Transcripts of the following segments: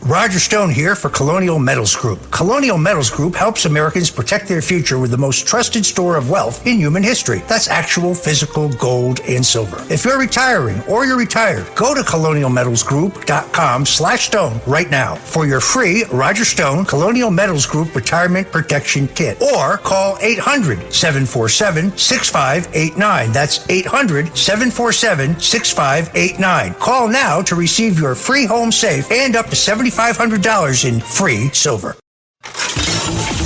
Roger Stone here for Colonial Metals Group. Colonial Metals Group helps Americans protect their future with the most trusted store of wealth in human history. That's actual physical gold and silver. If you're retiring or you're retired, go to colonialmetalsgroup.com/stone right now for your free Roger Stone Colonial Metals Group Retirement Protection Kit. Or call 800-747-6589. That's 800-747-6589. Call now to receive your free home safe and up to $7,500 in free silver.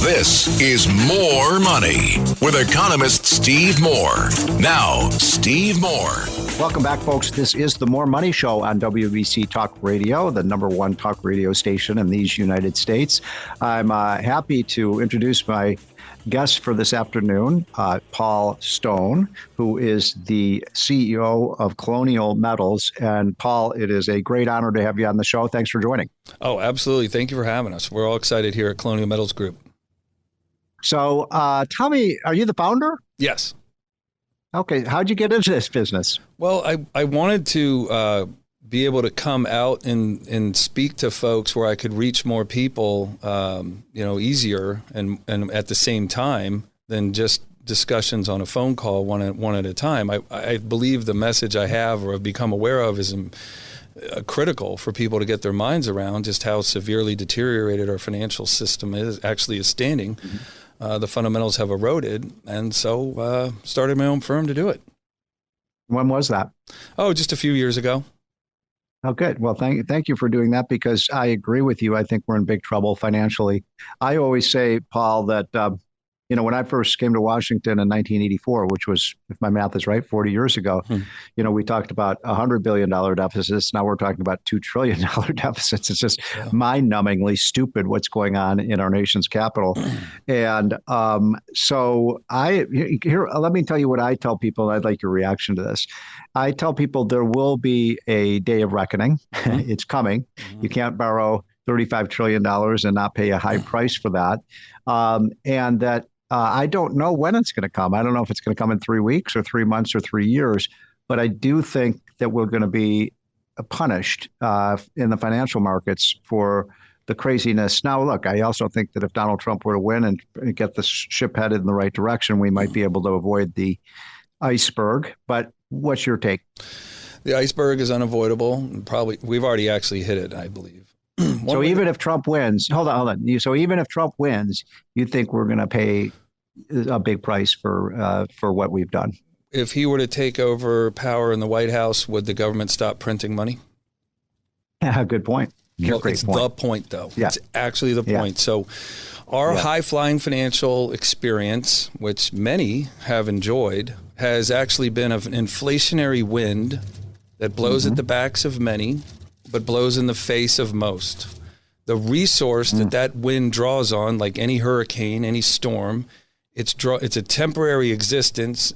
This is More Money with economist Steve Moore. Now, Steve Moore. Welcome back, folks. This is the More Money Show on WBC Talk Radio, the number one talk radio station in these United States. I'm happy to introduce my guest for this afternoon, Paul Stone, who is the CEO of Colonial Metals. And Paul, it is a great honor to have you on the show. Thanks for joining. Oh, absolutely. Thank you for having us. We're all excited here at Colonial Metals Group. So tell me, are you the founder? Yes. Okay. How'd you get into this business? Well, I wanted to be able to come out and speak to folks where I could reach more people, easier and at the same time than just discussions on a phone call one at a time. I believe the message I have or have become aware of is critical for people to get their minds around just how severely deteriorated our financial system is standing. Mm-hmm. The fundamentals have eroded, and so started my own firm to do it. When was that? Oh, just a few years ago. Oh, good. Well, thank you for doing that, because I agree with you. I think we're in big trouble financially. I always say, Paul, that when I first came to Washington in 1984, which was, if my math is right, 40 years ago, we talked about $100 billion deficits. Now we're talking about $2 trillion deficits. It's just mind-numbingly stupid what's going on in our nation's capital. And so let me tell you what I tell people. I'd like your reaction to this. I tell people there will be a day of reckoning. Mm-hmm. It's coming. Mm-hmm. You can't borrow $35 trillion and not pay a high price for that. And that I don't know when it's going to come. I don't know if it's going to come in 3 weeks or 3 months or 3 years, but I do think that we're going to be punished in the financial markets for the craziness. Now, look, I also think that if Donald Trump were to win and get the ship headed in the right direction, we might be able to avoid the iceberg. But what's your take? The iceberg is unavoidable. Probably we've already actually hit it, I believe. So even if Trump wins, hold on. So even if Trump wins, you think we're going to pay a big price for what we've done? If he were to take over power in the White House, would the government stop printing money? Yeah, good point. It's the point, though. Yeah. It's actually the point. So our high-flying financial experience, which many have enjoyed, has actually been of an inflationary wind that blows at the backs of many, but blows in the face of most. The resource that wind draws on, like any hurricane, any storm, it's a temporary existence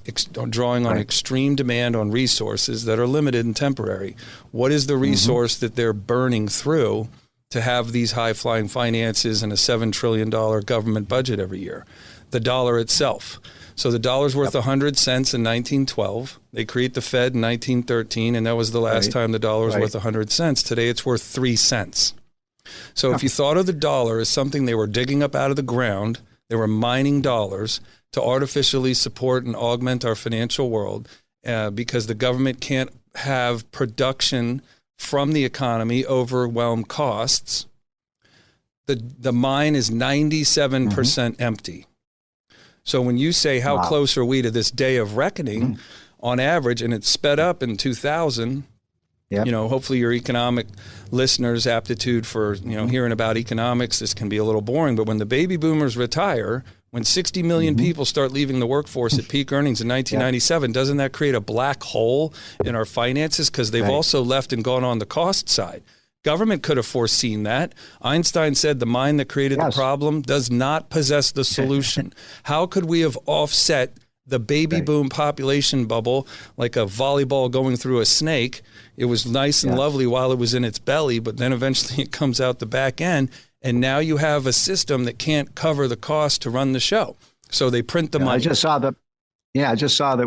drawing on extreme demand on resources that are limited and temporary. What is the resource that they're burning through to have these high-flying finances and a $7 trillion government budget every year? The dollar itself. So the dollar's worth 100 cents in 1912. They create the Fed in 1913, and that was the last time the dollar was worth 100 cents. Today it's worth 3 cents. So if you thought of the dollar as something they were digging up out of the ground, they were mining dollars to artificially support and augment our financial world because the government can't have production from the economy overwhelm costs. The mine is 97% empty. So when you say how close are we to this day of reckoning, on average, and it's sped up in 2000, hopefully your economic listeners' aptitude for hearing about economics, this can be a little boring, but when the baby boomers retire, when 60 million people start leaving the workforce at peak earnings in 1997, doesn't that create a black hole in our finances? Because they've also left and gone on the cost side. Government could have foreseen that. Einstein said the mind that created the problem does not possess the solution. How could we have offset the baby boom population bubble like a volleyball going through a snake? It was nice and lovely while it was in its belly, but then eventually it comes out the back end, and now you have a system that can't cover the cost to run the show. So they print the money. I just saw that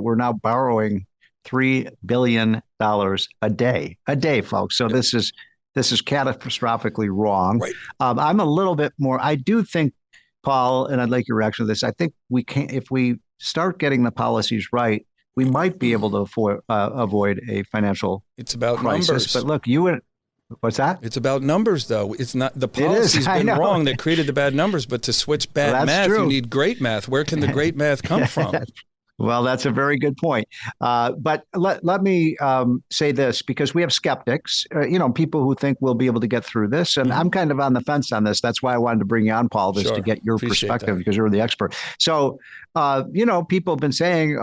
we're now borrowing $3 billion a day, folks. So this is this is catastrophically wrong. Right. I'm a little bit more. I do think, Paul, and I'd like your reaction to this. I think we can, if we start getting the policies right, we might be able to avoid a financial It's about crisis. numbers. But look, you and what's that? It's about numbers, though. It's not the policy's I been know. wrong that created the bad numbers. But to switch bad Well, that's math, true. you need great math. Where can the great math come from? Well, that's a very good point. But let me say this, because we have skeptics, people who think we'll be able to get through this. And I'm kind of on the fence on this. That's why I wanted to bring you on, Paul, just Sure. to get your Appreciate perspective, that. because you're the expert. So, people have been saying,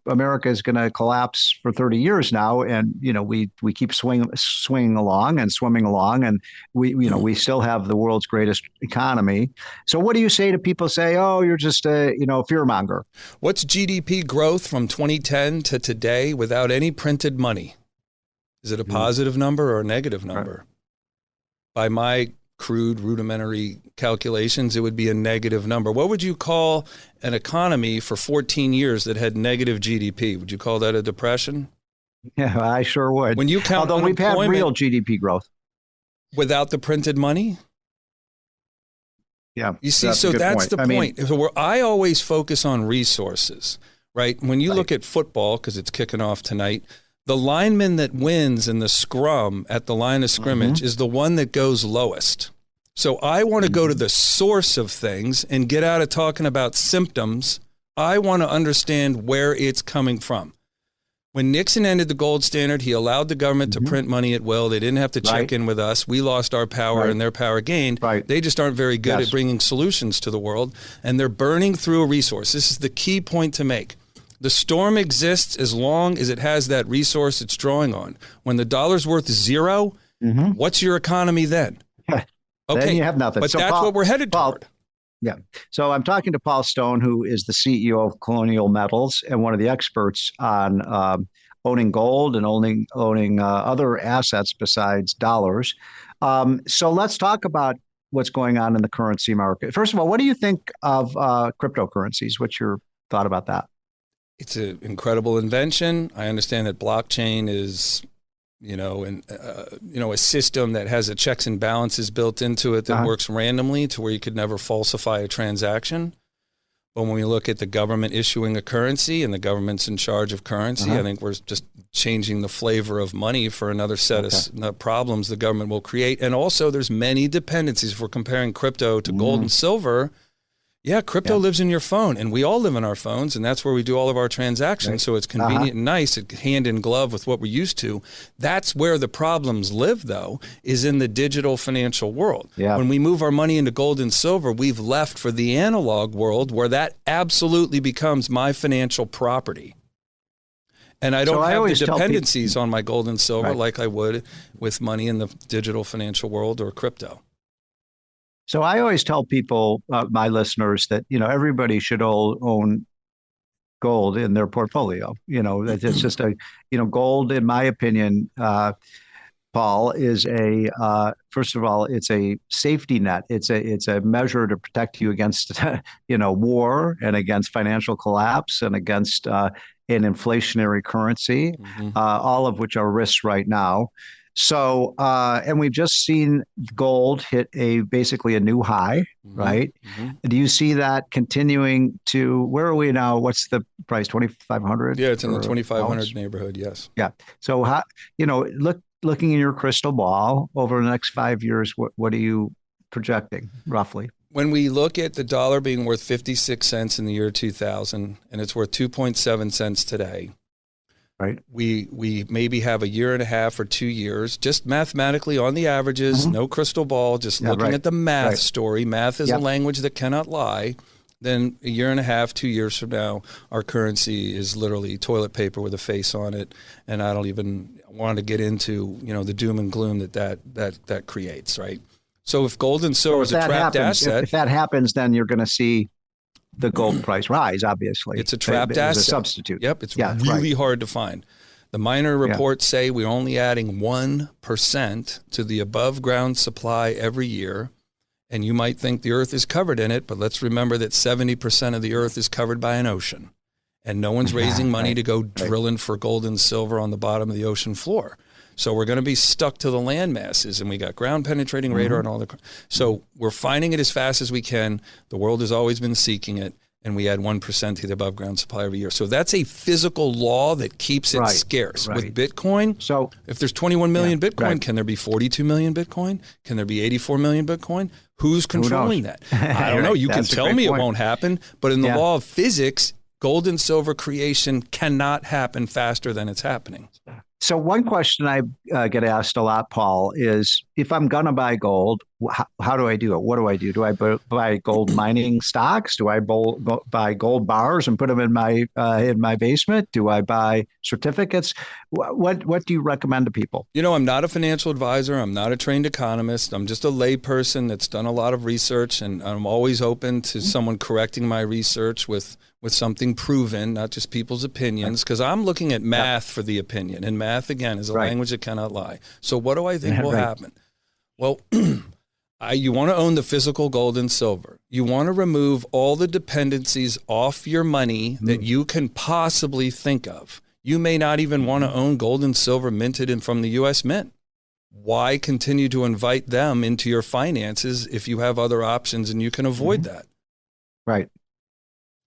America is going to collapse for 30 years now. And, we keep swinging along and swimming along. And we still have the world's greatest economy. So what do you say to people say, oh, you're just a, fearmonger? What's GDP growth from 2010 to today without any printed money? Is it a positive number or a negative number? By my crude, rudimentary calculations, it would be a negative number. What would you call an economy for 14 years that had negative GDP? Would you call that a depression? Yeah, I sure would. When you count Although we've had unemployment real GDP growth. without the printed money? Yeah. You see, that's a so good that's point. the I mean, point. So I always focus on resources, right? When you look at football, because it's kicking off tonight, the lineman that wins in the scrum at the line of scrimmage is the one that goes lowest. So I want to go to the source of things and get out of talking about symptoms. I want to understand where it's coming from. When Nixon ended the gold standard, he allowed the government to print money at will. They didn't have to check in with us. We lost our power and their power gained. Right. They just aren't very good Yes. at bringing solutions to the world, and they're burning through a resource. This is the key point to make. The storm exists as long as it has that resource it's drawing on. When the dollar's worth zero, what's your economy then? Then you have nothing. But So that's Paul- what we're headed Paul, toward. Yeah. So I'm talking to Paul Stone, who is the CEO of Colonial Metals and one of the experts on owning gold and owning other assets besides dollars. So let's talk about what's going on in the currency market. First of all, what do you think of cryptocurrencies? What's your thought about that? It's an incredible invention. I understand that blockchain is, a system that has a checks and balances built into it that works randomly to where you could never falsify a transaction. But when we look at the government issuing a currency and the government's in charge of currency, I think we're just changing the flavor of money for another set of problems the government will create. And also there's many dependencies. If we're comparing crypto to gold and silver, crypto lives in your phone, and we all live in our phones, and that's where we do all of our transactions. So it's convenient and nice, hand in glove with what we're used to. That's where the problems live, though, is in the digital financial world. Yeah. When we move our money into gold and silver, we've left for the analog world where that absolutely becomes my financial property. And I don't have the dependencies on my gold and silver like I would with money in the digital financial world or crypto. So I always tell people, my listeners, that everybody should own gold in their portfolio. That it's just gold, in my opinion, Paul, is first of all, it's a safety net. It's a measure to protect you against war and against financial collapse and against an inflationary currency, all of which are risks right now. So, and we've just seen gold hit basically a new high, right? Do you see that continuing to, where are we now? What's the price? 2,500? Yeah, it's in the 2,500 neighborhood. Yes. Yeah. So how, looking in your crystal ball over the next 5 years, what are you projecting roughly? When we look at the dollar being worth 56 cents in the year 2000, and it's worth 2.7 cents today, right? We maybe have a year and a half or 2 years, just mathematically on the averages, no crystal ball, just looking at the math story. Math is a language that cannot lie. Then a year and a half, 2 years from now, our currency is literally toilet paper with a face on it. And I don't even want to get into, the doom and gloom that creates, right? So if gold and silver is a trapped asset. If that happens, then you're going to see the gold price rise, obviously. It's a trapped asset. It's a substitute. Yep, it's really hard to find. The minor reports say we're only adding 1% to the above ground supply every year. And you might think the earth is covered in it, but let's remember that 70% of the earth is covered by an ocean. And no one's raising money to go drilling for gold and silver on the bottom of the ocean floor. So we're going to be stuck to the land masses, and we got ground penetrating radar and all the. So we're finding it as fast as we can. The world has always been seeking it, and we add 1% to the above ground supply every year. So that's a physical law that keeps it scarce. With Bitcoin, so if there's 21 million Bitcoin, right. can there be 42 million Bitcoin? Can there be 84 million Bitcoin? Who's controlling that? I don't know. You can tell me it won't happen, but in the law of physics, gold and silver creation cannot happen faster than it's happening. So one question I get asked a lot, Paul, is if I'm going to buy gold, how do I do it? What do I do? Do I buy gold mining stocks? Do I buy gold bars and put them in my basement? Do I buy certificates? What do you recommend to people? You know, I'm not a financial advisor. I'm not a trained economist. I'm just a layperson that's done a lot of research, and I'm always open to someone correcting my research with something proven, not just people's opinions, because I'm looking at math for the opinion. And math, again, is a language that cannot lie. So what do I think will happen? Well, you want to own the physical gold and silver. You want to remove all the dependencies off your money that you can possibly think of. You may not even want to own gold and silver minted from the U.S. Mint. Why continue to invite them into your finances if you have other options and you can avoid that? Right.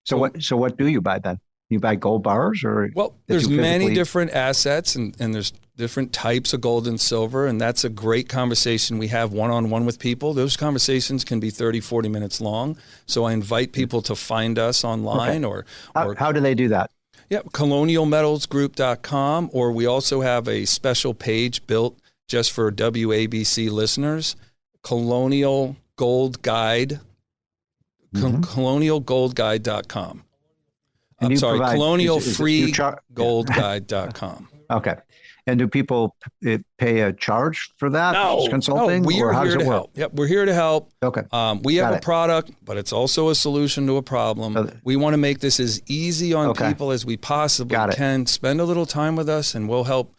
So what do you buy then? You buy gold bars, or there's many different assets, and there's different types of gold and silver, and that's a great conversation we have one-on-one with people. Those conversations can be 30, 40 minutes long. So I invite people to find us online or how do they do that? Yeah, colonialmetalsgroup.com, or we also have a special page built just for WABC listeners, Colonial Gold Guide. colonialgoldguide.com. I'm sorry, colonialfreegoldguide.com. Okay. And do people pay a charge for that consulting? No, we are here to help. Yep, we're here to help. Okay. We have a product, but it's also a solution to a problem. We want to make this as easy on people as we possibly can. Spend a little time with us, and we'll help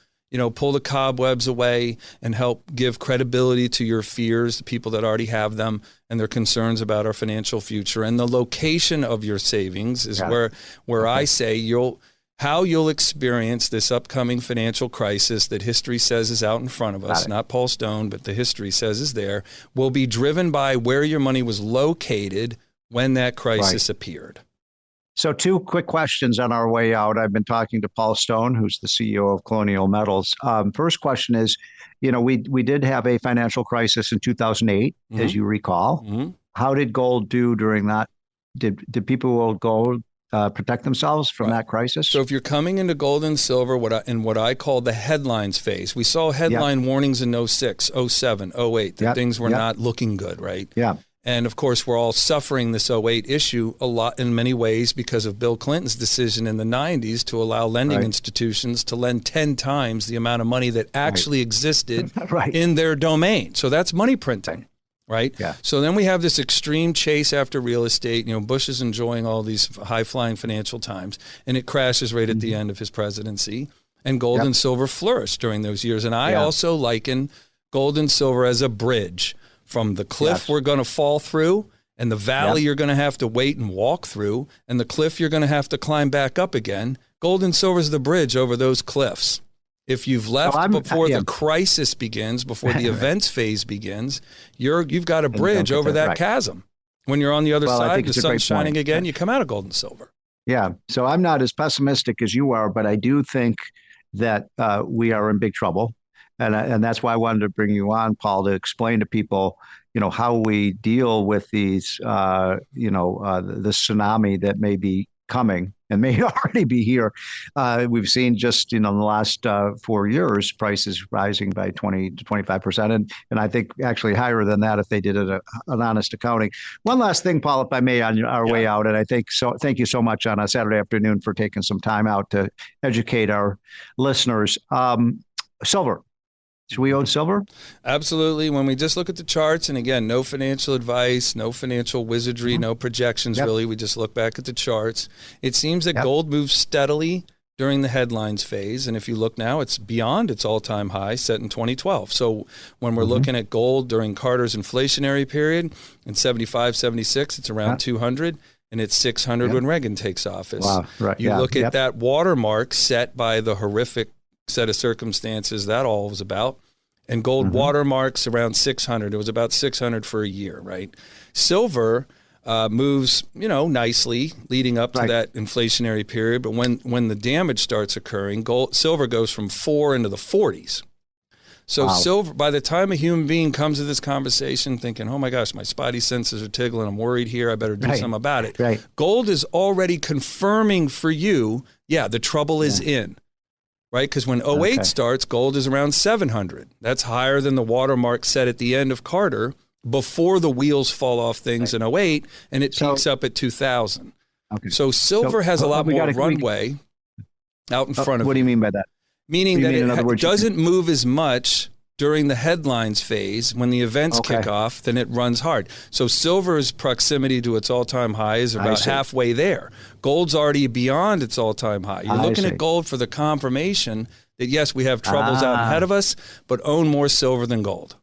pull the cobwebs away and help give credibility to your fears, the people that already have them, and their concerns about our financial future. And the location of your savings is where I say how you'll experience this upcoming financial crisis that history says is out in front of us, not Paul Stone, but the history says is there, will be driven by where your money was located when that crisis appeared. So 2 quick questions on our way out. I've been talking to Paul Stone, who's the CEO of Colonial Metals. First question is, we did have a financial crisis in 2008, as you recall. How did gold do during that? Did people with gold protect themselves from that crisis? So if you're coming into gold and silver, what I call the headlines phase, we saw headline warnings in 06, 07, 08, that things were not looking good, right? Yeah. And of course, we're all suffering this 08 issue a lot in many ways because of Bill Clinton's decision in the 90s to allow lending institutions to lend 10 times the amount of money that actually existed in their domain. So that's money printing, right? Yeah. So then we have this extreme chase after real estate. Bush is enjoying all these high-flying financial times, and it crashes right at the end of his presidency. And gold and silver flourished during those years. And I also liken gold and silver as a bridge from the cliff we're going to fall through, and the valley you're going to have to wait and walk through, and the cliff you're going to have to climb back up again. Gold and silver is the bridge over those cliffs. If you've left before the crisis begins, before the events phase begins, you've got a bridge over that chasm. When you're on the other side, the sun's shining again, you come out of gold and silver. Yeah. So I'm not as pessimistic as you are, but I do think that we are in big trouble. And that's why I wanted to bring you on, Paul, to explain to people, how we deal with these, the tsunami that may be coming and may already be here. We've seen just, in the last 4 years, prices rising by 20 to 25%. And I think actually higher than that if they did an honest accounting. One last thing, Paul, if I may, on our way out. And I think so. Thank you so much on a Saturday afternoon for taking some time out to educate our listeners. Silver. Should we own silver? Absolutely. When we just look at the charts, and again, no financial advice, no financial wizardry, no projections, really. We just look back at the charts. It seems that gold moves steadily during the headlines phase. And if you look now, it's beyond its all-time high set in 2012. So when we're looking at gold during Carter's inflationary period in 75, 76, it's around 200. And it's 600 when Reagan takes office. Wow. Right. You look at that watermark set by the horrific set of circumstances that all was about. And gold watermarks around 600. It was about 600 for a year, right? Silver moves, nicely leading up to that inflationary period. But when the damage starts occurring, silver goes from 4 into the 40s. So silver, by the time a human being comes to this conversation thinking, oh my gosh, my spidey senses are tickling, I'm worried here, I better do something about it. Right. Gold is already confirming for you, the trouble is in. Right? Because when 08 starts, gold is around 700. That's higher than the watermark set at the end of Carter before the wheels fall off things in 08, and it peaks up at 2000. Okay. So silver has a lot more runway out in front of it. What do you mean by that? Meaning that it doesn't move as much during the headlines phase. When the events kick off, then it runs hard. So silver's proximity to its all-time high is about halfway there. Gold's already beyond its all-time high. You're looking at gold for the confirmation that, yes, we have troubles out ahead of us, but own more silver than gold.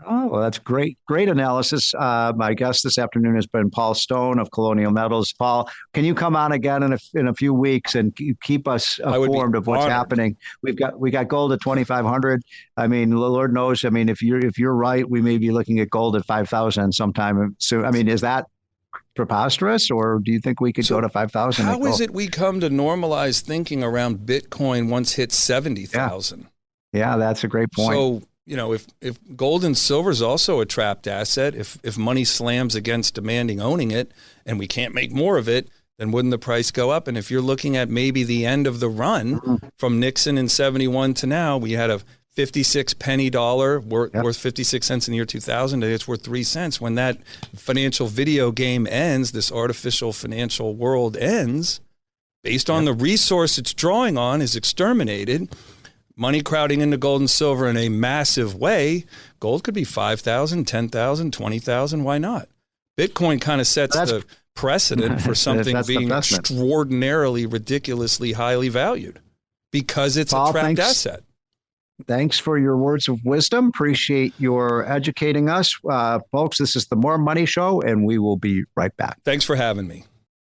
Oh, well, that's great. Great analysis. My guest this afternoon has been Paul Stone of Colonial Metals. Paul, can you come on again in a few weeks and keep us informed of what's happening? We got gold at 2,500. I mean, Lord knows. I mean, if you're right, we may be looking at gold at 5,000 sometime soon. I mean, is that preposterous, or do you think we could go to 5,000? How is it we come to normalize thinking around Bitcoin once hit 70,000? Yeah, that's a great point. So, if gold and silver is also a trapped asset, if money slams against demanding owning it and we can't make more of it, then wouldn't the price go up? And if you're looking at maybe the end of the run from Nixon in 71 to now, we had a 56 penny dollar worth 56 cents in the year 2000. It's worth 3 cents. When that financial video game ends, this artificial financial world ends, based on the resource it's drawing on is exterminated. Money crowding into gold and silver in a massive way. Gold could be 5,000, 10,000, 20,000. Why not? Bitcoin kind of sets the precedent for something being extraordinarily, ridiculously highly valued because it's a trapped asset. Thanks for your words of wisdom. Appreciate your educating us. Folks, this is the More Money Show, and we will be right back. Thanks for having me.